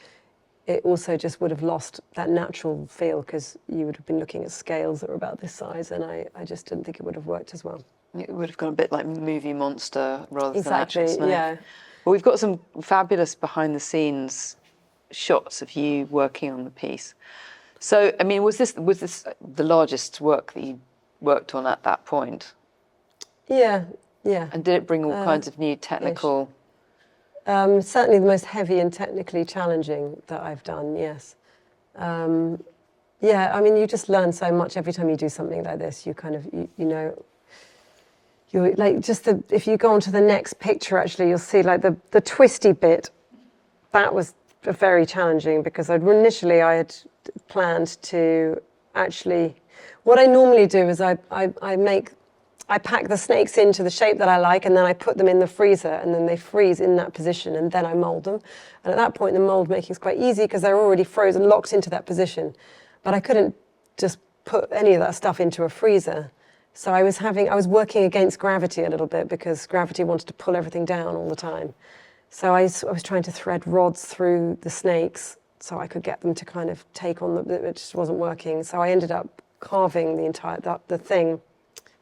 it also just would have lost that natural feel because you would have been looking at scales that were about this size, and I just didn't think it would have worked as well. It would have gone a bit like movie monster rather than actual snake. Yeah. Well, we've got some fabulous behind-the-scenes shots of you working on the piece. So, I mean, was this the largest work that you worked on at that point? Yeah, yeah. And did it bring all kinds of new technical? Certainly the most heavy and technically challenging that I've done, yes. Yeah, I mean, you just learn so much every time you do something like this. You kind of, you know, you're like if you go on to the next picture, actually, you'll see like the twisty bit. That was very challenging because initially I had planned to actually, what I normally do is I pack the snakes into the shape that I like, and then I put them in the freezer, and then they freeze in that position, and then I mold them. And at that point, the mold making is quite easy because they're already frozen, locked into that position. But I couldn't just put any of that stuff into a freezer. So I was working against gravity a little bit because gravity wanted to pull everything down all the time. So I was trying to thread rods through the snakes so I could get them to kind of take on it just wasn't working. So I ended up carving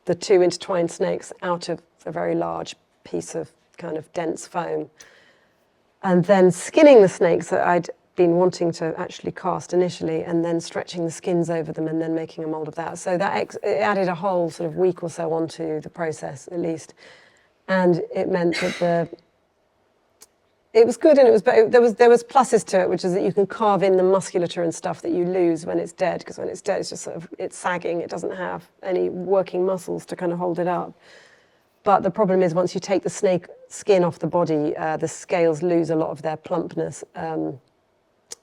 the two intertwined snakes out of a very large piece of kind of dense foam. And then skinning the snakes that I'd been wanting to actually cast initially, and then stretching the skins over them and then making a mould of that. So that it added a whole sort of week or so onto the process at least. And it meant that it was good, and there was pluses to it, which is that you can carve in the musculature and stuff that you lose when it's dead, because when it's dead, it's just sort of, it's sagging. It doesn't have any working muscles to kind of hold it up. But the problem is once you take the snake skin off the body, the scales lose a lot of their plumpness.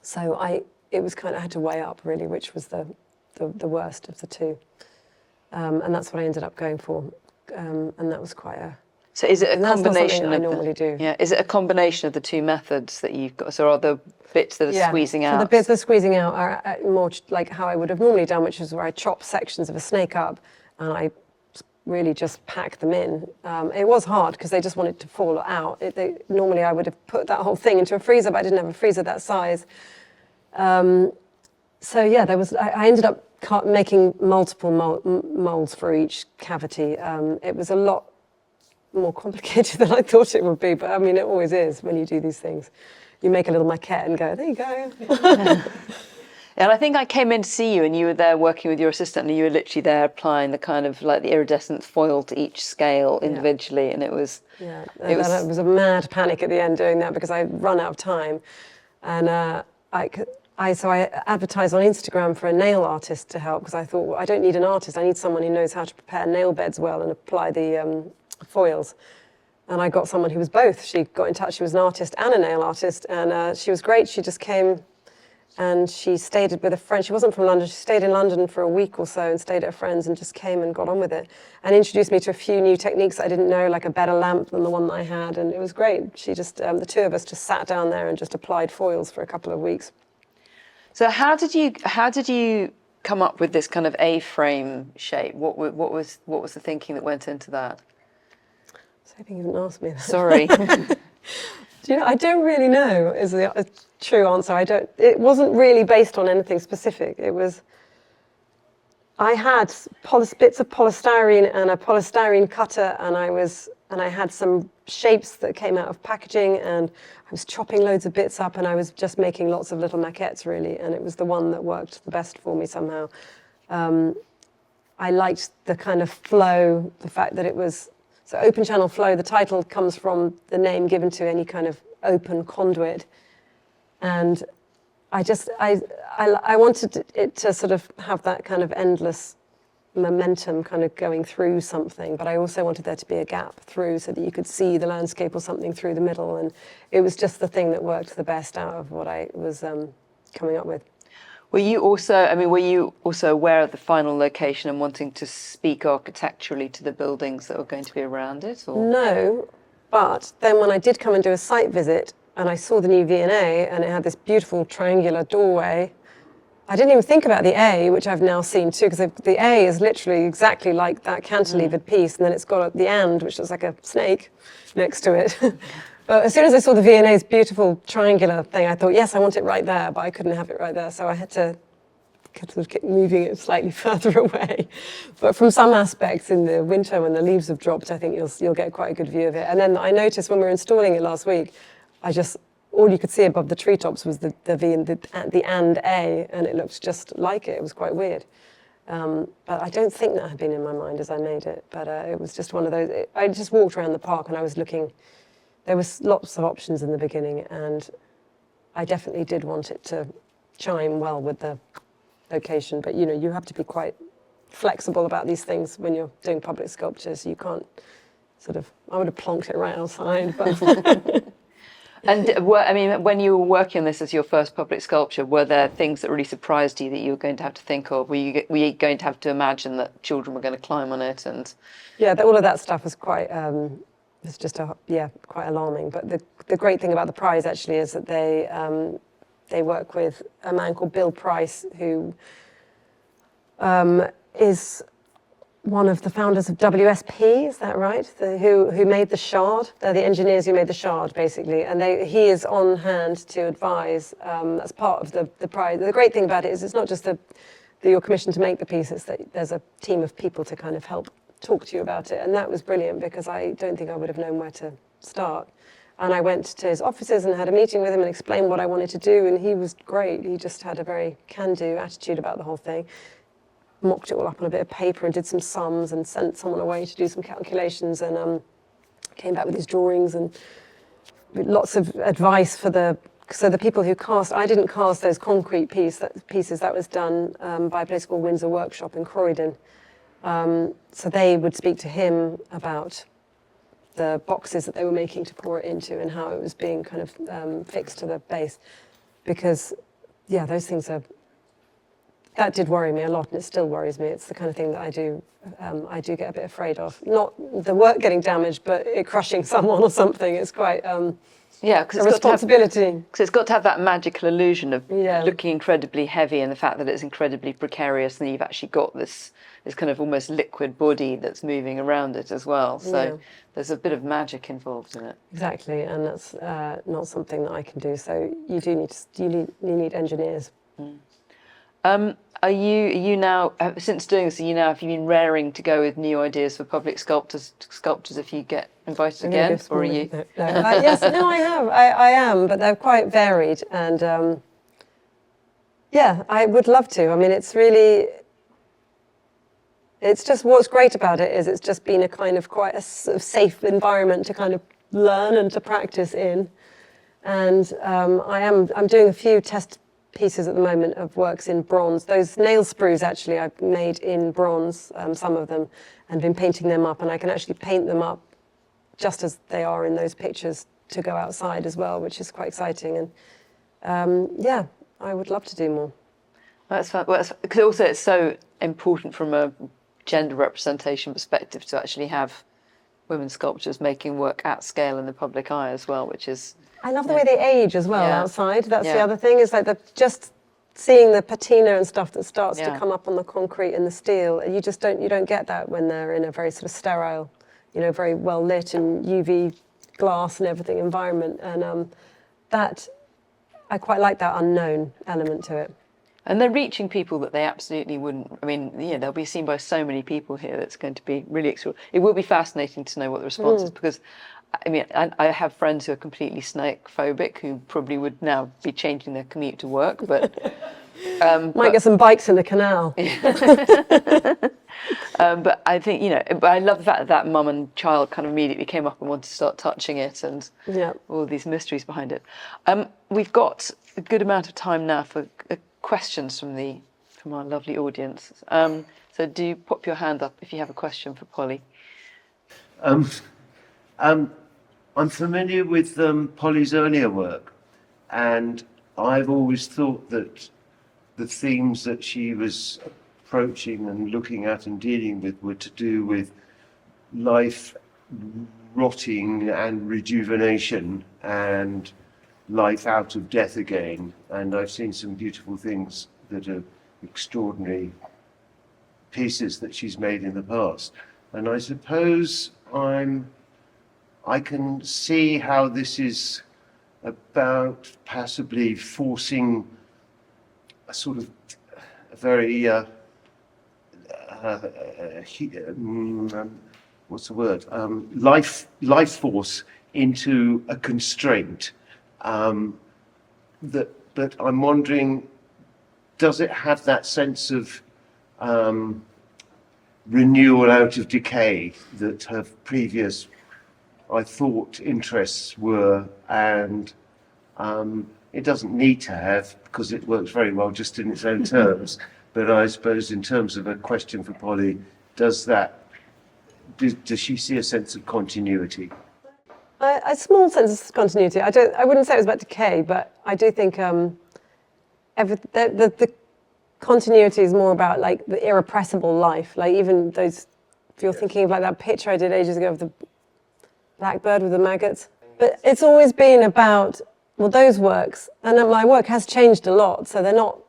So it was kind of, I had to weigh up really, which was the worst of the two. And that's what I ended up going for. And that was quite a... So is it a combination I normally do. Yeah, is it a combination of the two methods that you've got? So are the bits that are squeezing out? So the bits that are squeezing out are more like how I would have normally done, which is where I chop sections of a snake up and I really just pack them in. It was hard because they just wanted to fall out. Normally I would have put that whole thing into a freezer, but I didn't have a freezer that size. So yeah, I ended up making multiple molds for each cavity. It was a lot more complicated than I thought it would be, but I mean, it always is when you do these things. You make a little maquette and go, there you go. And I think I came in to see you and you were there working with your assistant and you were literally there applying the kind of like the iridescent foil to each scale individually, and it was... Yeah, it was a mad panic at the end doing that because I'd run out of time. And so I advertised on Instagram for a nail artist to help because I thought, well, I don't need an artist, I need someone who knows how to prepare nail beds well and apply the foils. And I got someone who was both. She got in touch, she was an artist and a nail artist, and she was great. She just came and she stayed with a friend. She wasn't from London, she stayed in London for a week or so and stayed at a friend's and just came and got on with it and introduced me to a few new techniques I didn't know, like a better lamp than the one that I had, and it was great. She just, the two of us just sat down there and just applied foils for a couple of weeks. So how did you come up with this kind of A-frame shape? What was the thinking that went into that? I think you didn't ask me that. Sorry. Do you know, I don't really know is the true answer. It wasn't really based on anything specific. It was, I had bits of polystyrene and a polystyrene cutter, and I had some shapes that came out of packaging, and I was chopping loads of bits up, and I was just making lots of little maquettes really, and it was the one that worked the best for me somehow. I liked the kind of flow, the fact that it was, so open channel flow, the title comes from the name given to any kind of open conduit. And I wanted it to sort of have that kind of endless momentum kind of going through something, but I also wanted there to be a gap through so that you could see the landscape or something through the middle. And it was just the thing that worked the best out of what I was coming up with. Were you also aware of the final location and wanting to speak architecturally to the buildings that were going to be around it? Or? No, but then when I did come and do a site visit and I saw the new V&A and it had this beautiful triangular doorway, I didn't even think about the A, which I've now seen too, because the A is literally exactly like that cantilevered piece, and then it's got the and, which looks like a snake next to it. But as soon as I saw the V&A's beautiful triangular thing, I thought, yes, I want it right there, but I couldn't have it right there, so I had to sort of keep moving it slightly further away. But from some aspects in the winter when the leaves have dropped, I think you'll get quite a good view of it. And then I noticed when we were installing it last week, all you could see above the treetops was the V and the and A, and it looked just like it. It was quite weird. But I don't think that had been in my mind as I made it. But it was just one of those. I just walked around the park and I was looking. There was lots of options in the beginning, and I definitely did want it to chime well with the location. But you have to be quite flexible about these things when you're doing public sculptures. You can't I would have plonked it right outside, but. And I mean, when you were working on this as your first public sculpture, were there things that really surprised you that you were going to have to think of? Were you going to have to imagine that children were going to climb on it? And yeah, all of that stuff was quite quite alarming. But the great thing about the prize actually is that they work with a man called Bill Price, who is one of the founders of WSP, is that right? Who made the shard? They're the engineers who made the shard, basically. And he is on hand to advise as part of the prize. The great thing about it is it's not just that you're commissioned to make the piece, it's that there's a team of people to kind of help talk to you about it. And that was brilliant, because I don't think I would have known where to start. And I went to his offices and had a meeting with him and explained what I wanted to do. And he was great. He just had a very can-do attitude about the whole thing. Mocked it all up on a bit of paper and did some sums and sent someone away to do some calculations, and came back with his drawings and lots of advice for the people who cast. I didn't cast those concrete pieces. That was done by a place called Windsor Workshop in Croydon. So they would speak to him about the boxes that they were making to pour it into and how it was being kind of fixed to the base, because those things are. That did worry me a lot, and it still worries me. It's the kind of thing that I do get a bit afraid of. Not the work getting damaged, but it crushing someone or something. It's quite because a responsibility. Because it's got to have that magical illusion of looking incredibly heavy, and the fact that it's incredibly precarious, and you've actually got this kind of almost liquid body that's moving around it as well. So there's a bit of magic involved in it. Exactly, and that's not something that I can do. So you need engineers. Are you now, since doing this, have you been raring to go with new ideas for public sculptors if you get invited again, or are you? No. Yes, no, I have. I am, but they're quite varied, and I would love to. I mean, it's just what's great about it is it's just been a kind of quite a sort of safe environment to kind of learn and to practice in, and I'm doing a few test pieces at the moment of works in bronze. Those nail sprues actually I've made in bronze, some of them, and been painting them up, and I can actually paint them up just as they are in those pictures to go outside as well, which is quite exciting. And I would love to do more. That's fun. Well, because also it's so important from a gender representation perspective to actually have women sculptors making work at scale in the public eye as well, which is... I love the way they age as well outside. That's the other thing, is like just seeing the patina and stuff that starts to come up on the concrete and the steel. You don't get that when they're in a very sort of sterile, very well lit and UV glass and everything environment. And that, I quite like that unknown element to it. And they're reaching people that they absolutely wouldn't. I mean, they'll be seen by so many people here. That's going to be really extraordinary. It will be fascinating to know what the response is, because I mean, I have friends who are completely snake phobic who probably would now be changing their commute to work, but might get some bikes in the canal. But I think but I love the fact that mum and child kind of immediately came up and wanted to start touching it, and all these mysteries behind it. We've got a good amount of time now for questions from our lovely audience. So do pop your hand up if you have a question for Polly. I'm familiar with Polly's earlier work, and I've always thought that the themes that she was approaching and looking at and dealing with were to do with life rotting and rejuvenation and life out of death again. And I've seen some beautiful things that are extraordinary pieces that she's made in the past. And I suppose I can see how this is about possibly forcing a sort of a very what's the word? Life force into a constraint. But I'm wondering, does it have that sense of renewal out of decay that her previous, I thought, interests were, and It doesn't need to have, because it works very well just in its own terms. But I suppose in terms of a question for Polly, does she see a sense of continuity? A small sense of continuity. I wouldn't say it was about decay, but I do think the continuity is more about like the irrepressible life. Like even those, if you're thinking of like that picture I did ages ago of the blackbird with the maggots. But it's always been about, well, those works, and my work has changed a lot, so they're not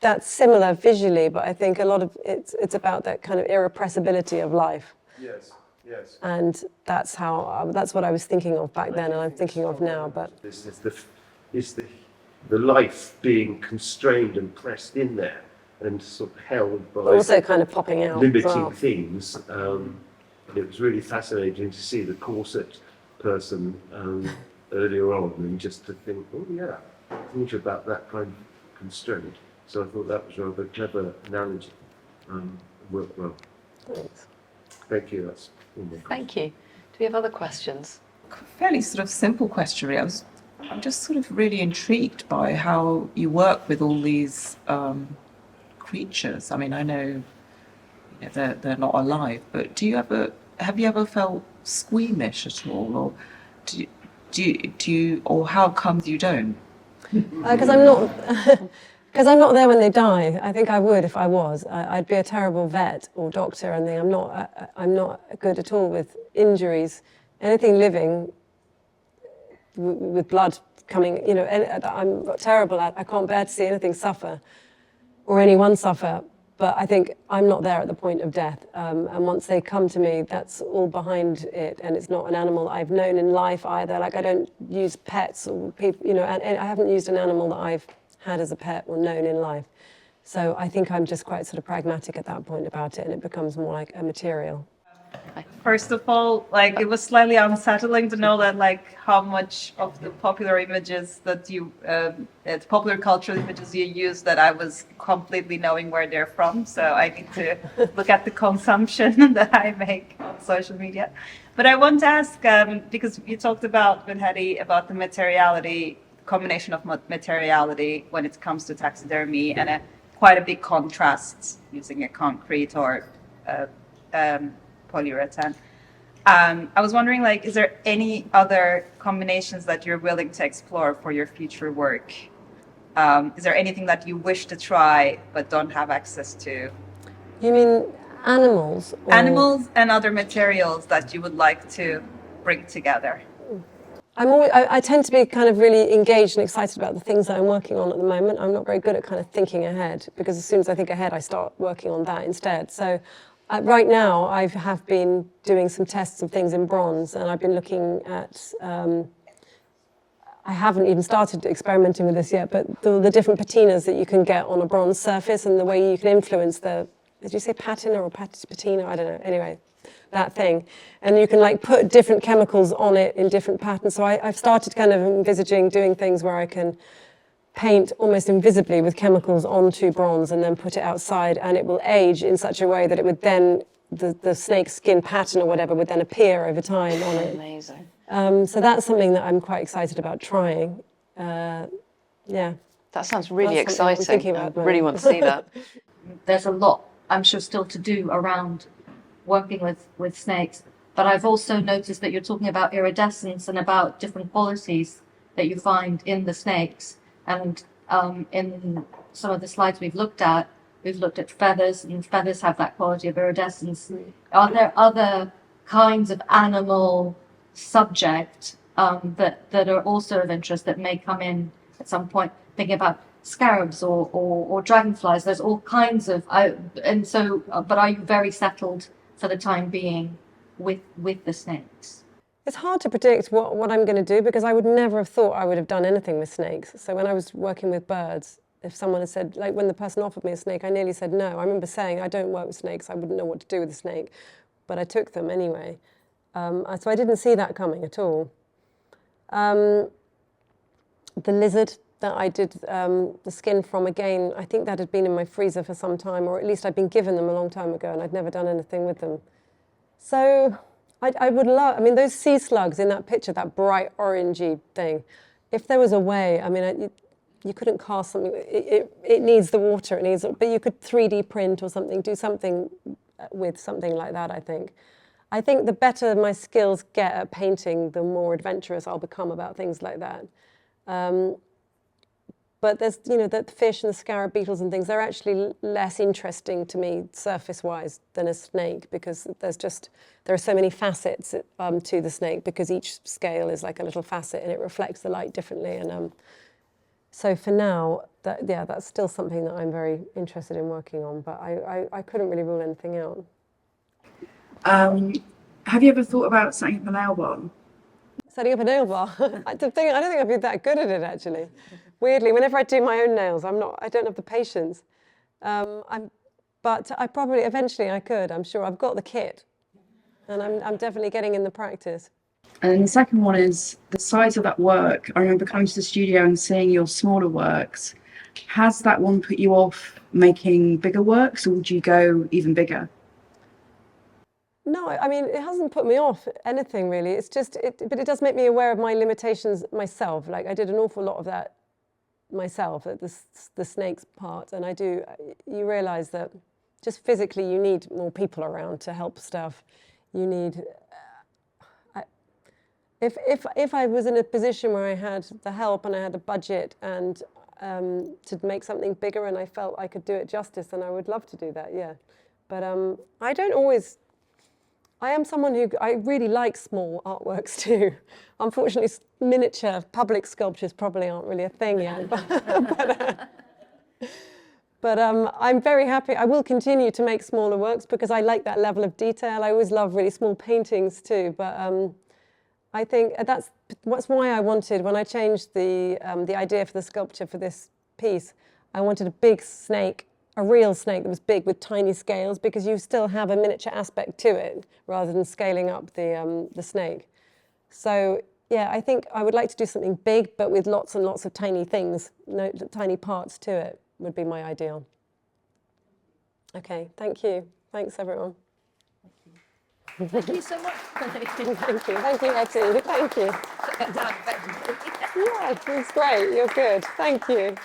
that similar visually, but I think a lot of it's about that kind of irrepressibility of life. Yes, yes. And that's what I was thinking of back then, and I'm thinking of now. But it's the life being constrained and pressed in there and sort of held by also kind of popping out limiting well. things. And it was really fascinating to see the corset person earlier on, and just to think, oh yeah, think about that kind of constraint. So I thought that was a rather clever analogy. Worked well. Thanks. Thank you. That's all my Thank you. Do we have other questions? Fairly sort of simple question, really. I'm just sort of really intrigued by how you work with all these creatures. I mean, I know, they're not alive, but have you ever felt squeamish at all, or do you, or how come you don't? Because I'm not. Because I'm not there when they die. I think I would if I was. I'd be a terrible vet or doctor, and I'm not good at all with injuries. Anything living with blood coming, I'm terrible at. I can't bear to see anything suffer or anyone suffer. But I think I'm not there at the point of death. And once they come to me, that's all behind it, and it's not an animal I've known in life either. Like I don't use pets or people, and I haven't used an animal that I've had as a pet or known in life. So I think I'm just quite sort of pragmatic at that point about it, and it becomes more like a material. First of all, it was slightly unsettling to know that how much of the popular images that you, popular cultural images you use, that I was completely knowing where they're from. So I need to look at the consumption that I make on social media. But I want to ask, because you talked about, with Hetty, about the materiality, combination of materiality when it comes to taxidermy, and quite a big contrast using a concrete or polyurethane. I was wondering, is there any other combinations that you're willing to explore for your future work? Is there anything that you wish to try but don't have access to? You mean animals? Or... Animals and other materials that you would like to bring together. I tend to be kind of really engaged and excited about the things that I'm working on at the moment. I'm not very good at kind of thinking ahead, because as soon as I think ahead, I start working on that instead. So right now, I have been doing some tests of things in bronze, and I've been looking at, I haven't even started experimenting with this yet, but the different patinas that you can get on a bronze surface, and the way you can influence did you say patina or patina? I don't know. Anyway, that thing. And you can put different chemicals on it in different patterns. So I've started kind of envisaging doing things where I can paint almost invisibly with chemicals onto bronze and then put it outside, and it will age in such a way that it would then, the snake skin pattern or whatever would then appear over time on it. Amazing. So that's something that I'm quite excited about trying. Yeah. That sounds really That's something I'm exciting. thinking I about really want to see that. There's a lot, I'm sure, still to do around working with snakes. But I've also noticed that you're talking about iridescence and about different qualities that you find in the snakes. And in some of the slides we've looked at feathers, and feathers have that quality of iridescence. Are there other kinds of animal subject that are also of interest that may come in at some point? Thinking about scarabs or dragonflies, there's all kinds of, but are you very settled for the time being with the snakes? It's hard to predict what I'm going to do, because I would never have thought I would have done anything with snakes. So when I was working with birds, if someone had said, when the person offered me a snake, I nearly said no. I remember saying, I don't work with snakes, I wouldn't know what to do with a snake, but I took them anyway. So I didn't see that coming at all. The lizard that I did the skin from, again, I think that had been in my freezer for some time, or at least I'd been given them a long time ago, and I'd never done anything with them. So I would love, those sea slugs in that picture, that bright orangey thing, if there was a way, you couldn't cast something. It needs the water. It needs, but you could 3D print or something. Do something with something like that. I think. I think the better my skills get at painting, the more adventurous I'll become about things like that. But there's, you know, the fish and the scarab beetles and things, they're actually less interesting to me surface-wise than a snake, because there are so many facets to the snake, because each scale is like a little facet and it reflects the light differently. And so for now, that's still something that I'm very interested in working on, but I couldn't really rule anything out. Have you ever thought about setting up a nail bar? Setting up a nail bar? I don't think I'd be that good at it, actually. Weirdly, whenever I do my own nails, I don't have the patience. But I probably, eventually I could, I'm sure. I've got the kit, and I'm definitely getting in the practice. And then the second one is the size of that work. I remember coming to the studio and seeing your smaller works. Has that one put you off making bigger works, or would you go even bigger? No, I mean, it hasn't put me off anything, really. It's just, but it does make me aware of my limitations myself. Like, I did an awful lot of that myself at the snakes part, and you realise that just physically you need more people around to help stuff. You need, if I was in a position where I had the help and I had a budget and to make something bigger and I felt I could do it justice, then I would love to do that, yeah. But I don't always. I am someone I really like small artworks too. Unfortunately, miniature public sculptures probably aren't really a thing yet. But I'm very happy. I will continue to make smaller works because I like that level of detail. I always love really small paintings too. But I think that's why I wanted, when I changed the idea for the sculpture for this piece, I wanted a big snake, a real snake that was big with tiny scales, because you still have a miniature aspect to it rather than scaling up the snake. So yeah, I think I would like to do something big but with lots and lots of tiny things, tiny parts to it would be my ideal. Okay, thank you. Thanks everyone. Thank you so much. Thank you, Etty. Thank you. Yeah, it's great. You're good. Thank you.